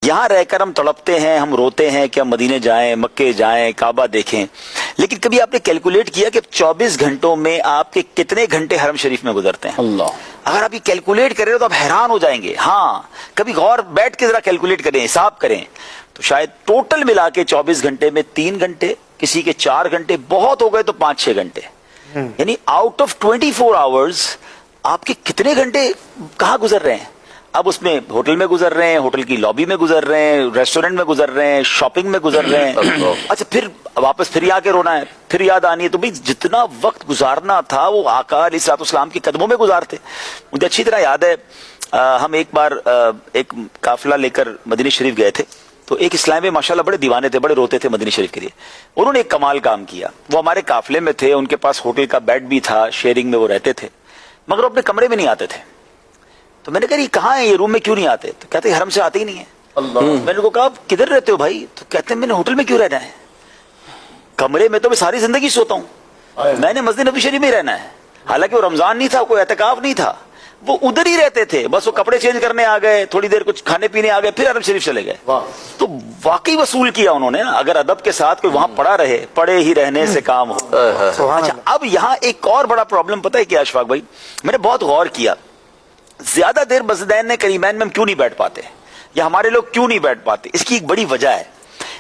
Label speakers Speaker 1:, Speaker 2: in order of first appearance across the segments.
Speaker 1: यहाँ रहकर हम तड़पते हैं, हम रोते हैं कि हम मदीने जाएं, मक्के जाएं, काबा देखें, लेकिन कभी आपने कैलकुलेट किया कि 24 घंटों में आपके कितने घंटे हरम शरीफ में गुजरते हैं?
Speaker 2: अल्लाह,
Speaker 1: अगर आप ये कैलकुलेट करें तो आप हैरान हो जाएंगे। हाँ, कभी गौर बैठ के जरा कैलकुलेट करें, हिसाब करें, तो शायद टोटल मिला के 24 घंटे में 3 घंटे, किसी के 4 घंटे, बहुत हो गए तो 5-6 घंटे, यानी आउट ऑफ 24 आवर्स आपके कितने घंटे कहाँ गुजर रहे हैं? अब उसमें होटल में गुजर रहे हैं, होटल की लॉबी में गुजर रहे हैं, रेस्टोरेंट में गुजर रहे हैं, शॉपिंग में गुजर रहे हैं। अच्छा, फिर वापस फिर आके रोना है, फिर याद आनी है। तो भाई जितना वक्त गुजारना था वो आका अलैहिस्सलाम के कदमों में गुजारते। मुझे अच्छी तरह याद है, हम एक बार एक काफिला लेकर मदीने शरीफ गए थे, तो एक इस्लामी माशाल्लाह बड़े दीवाने थे, बड़े रोते थे मदीने शरीफ के लिए। उन्होंने एक कमाल काम किया, वो हमारे काफिले में थे, उनके पास होटल का बेड भी था, शेयरिंग में वो रहते थे, मगर वो अपने कमरे में नहीं आते थे। तो मैंने कहा ये कहाँ है, ये रूम में क्यों नहीं आते? तो कहते हरम से आते ही नहीं है। मैंने उनको कहा आप किधर रहते हो भाई? तो कहते हैं मैंने होटल में क्यों रहना है, कमरे में तो मैं सारी जिंदगी सोता हूँ, मैंने मस्जिद नबी शरीफ में रहना है। हालांकि वो रमजान नहीं था, कोई एहतिकाफ नहीं था, वो उधर ही रहते थे, बस वो कपड़े चेंज करने आ गए, थोड़ी देर कुछ खाने पीने आ गए, फिर हरम शरीफ चले गए। तो वाकई वसूल किया उन्होंने ना, अगर अदब के साथ कोई वहां पड़ा रहे, पड़े ही रहने से काम हो। अच्छा, अब यहाँ एक और बड़ा प्रॉब्लम पता है क्या अशफाक भाई, मैंने बहुत गौर किया, ज्यादा देर मस्जिदैन में करीमैन में हम क्यों नहीं बैठ पाते, या हमारे लोग क्यों नहीं बैठ पाते? इसकी एक बड़ी वजह है।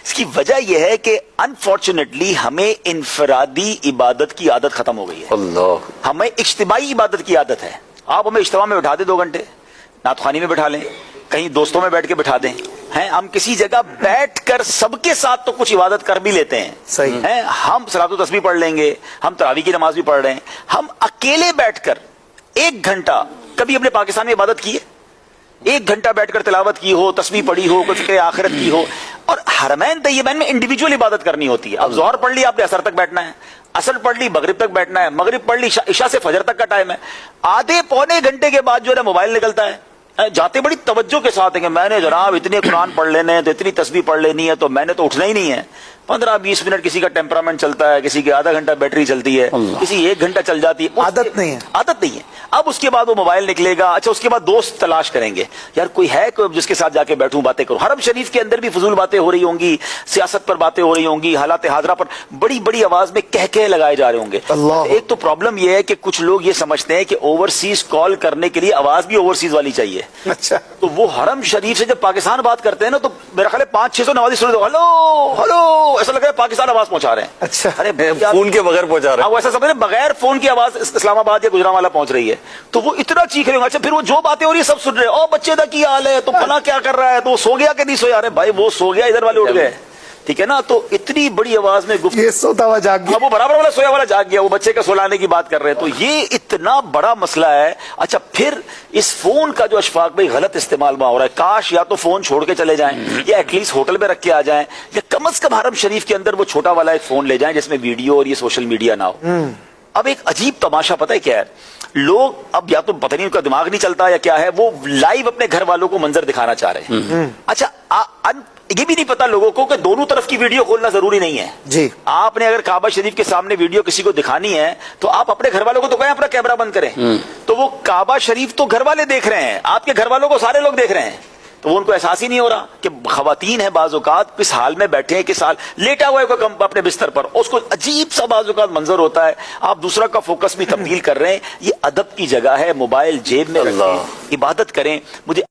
Speaker 1: इसकी वजह यह है कि अनफॉर्चुनेटली हमें इनफरादी इबादत की आदत खत्म हो गई है। अल्लाह, हमें इज्तिमाई इबादत की आदत है। आप हमें इज्तिमा में बिठा दें 2 घंटे, नातखानी में बिठा लें, कहीं दोस्तों में बैठ के बिठा दें, हैं हम किसी जगह बैठकर सबके साथ तो कुछ इबादत कर भी लेते हैं, सही है, हम सलातो तस्बीह पढ़ लेंगे, हम तरावी की नमाज भी पढ़ रहे हैं, हम अकेले बैठकर 1 घंटा कभी अपने पाकिस्तान में इबादत की है? 1 घंटा बैठकर तिलावत की हो, तस्बीह पढ़ी हो, कुछ फिक्र आखिरत की हो? और हरमैन तैयबैन में इंडिविजुअल इबादत करनी होती है। अब ज़ोहर पढ़ ली आपने, असर तक बैठना है, असर पढ़ ली मगरिब तक बैठना है, मगरिब पढ़ ली इशा से फजर तक का टाइम है। आधे पौने घंटे के बाद जो है ना मोबाइल निकलता है, जाते बड़ी तवज्जो के साथ है कि मैंने जनाब इतने कुरान पढ़ लेने हैं, तो इतनी तस्बीह पढ़ लेनी है, तो मैंने तो उठना ही नहीं है। 15-20 मिनट किसी का टेम्परामेंट चलता है, किसी की आधा घंटा बैटरी चलती है, किसी 1 घंटा चल जाती है, आदत नहीं है। अब उसके बाद वो मोबाइल निकलेगा। अच्छा, उसके बाद दोस्त तलाश करेंगे, यार कोई है कोई जिसके साथ जाके बैठूं, बातें करूं। हरम शरीफ के अंदर भी फजूल बातें हो रही होंगी, सियासत पर बातें हो रही होंगी, हालात हाजरा पर बड़ी बड़ी आवाज में कह लगाए जा रहे होंगे। एक तो प्रॉब्लम यह है कि कुछ लोग ये समझते हैं कि ओवरसीज कॉल करने के लिए आवाज भी ओवरसीज वाली चाहिए। अच्छा, तो वो हरम शरीफ से जब पाकिस्तान बात करते हैं ना, तो मेरा ख्याल है 500-600 नवाजी सुन, हेलो हेलो, ऐसा लग रहा है पाकिस्तान आवाज पहुंचा रहे हैं। अच्छा, अरे फोन के बगैर पहुंचा रहे हैं, ऐसा समझ बगैर फोन की आवाज इस्लामाबाद या गुजरांवाला पहुंच रही है, तो वो इतना चीख रहे होंगे। अच्छा, फिर वो जो बातें हो रही है सब सुन रहे हैं, ओ बच्चे का क्या हाल है, तो फला क्या कर रहा है, तो वो सो गया कि नहीं सोया? अरे भाई वो सो गया, इधर वाले उठ गए, ठीक है ना। तो इतनी बड़ी आवाज में ये सोता हुआ जाग गया, वो बराबर वाला सोया वाला जाग गया, वो बच्चे का सुलाने की बात कर रहे हैं, तो ये इतना बड़ा मसला है। अच्छा, फिर इस फोन का जो अशफाक भाई गलत इस्तेमाल हो रहा है, काश या तो फोन छोड़ के चले जाएं, या एटलीस्ट होटल में रख के आ जाएं, या कम से कम हरम शरीफ के अंदर वो छोटा वाला एक फोन ले जाएं जिसमें वीडियो और ये सोशल मीडिया ना हो। अब एक अजीब तमाशा पता है क्या है, लोग अब या तो पता नहीं उनका दिमाग नहीं चलता या क्या है, वो लाइव अपने घर वालों को मंजर दिखाना चाह रहे हैं। अच्छा, ये भी नहीं पता लोगों को कि दोनों तरफ की वीडियो खोलना जरूरी नहीं है जी। आपने अगर काबा शरीफ के सामने वीडियो किसी को दिखानी है, तो आप अपने घर वालों को तो कहें अपना कैमरा बंद करें, तो वो काबा शरीफ तो घर वाले देख रहे हैं, आपके घर वालों को सारे लोग देख रहे हैं, तो वो उनको एहसास ही नहीं हो रहा कि खवातीन है बाज़ औक़ात किस हाल में बैठे हैं, किस हाल लेटा हुआ है कोई अपने बिस्तर पर, उसको अजीब सा बाज़ औक़ात मंजर होता है, आप दूसरा का फोकस भी तब्दील कर रहे हैं। ये अदब की जगह है, मोबाइल जेब में रखें, इबादत करें। मुझे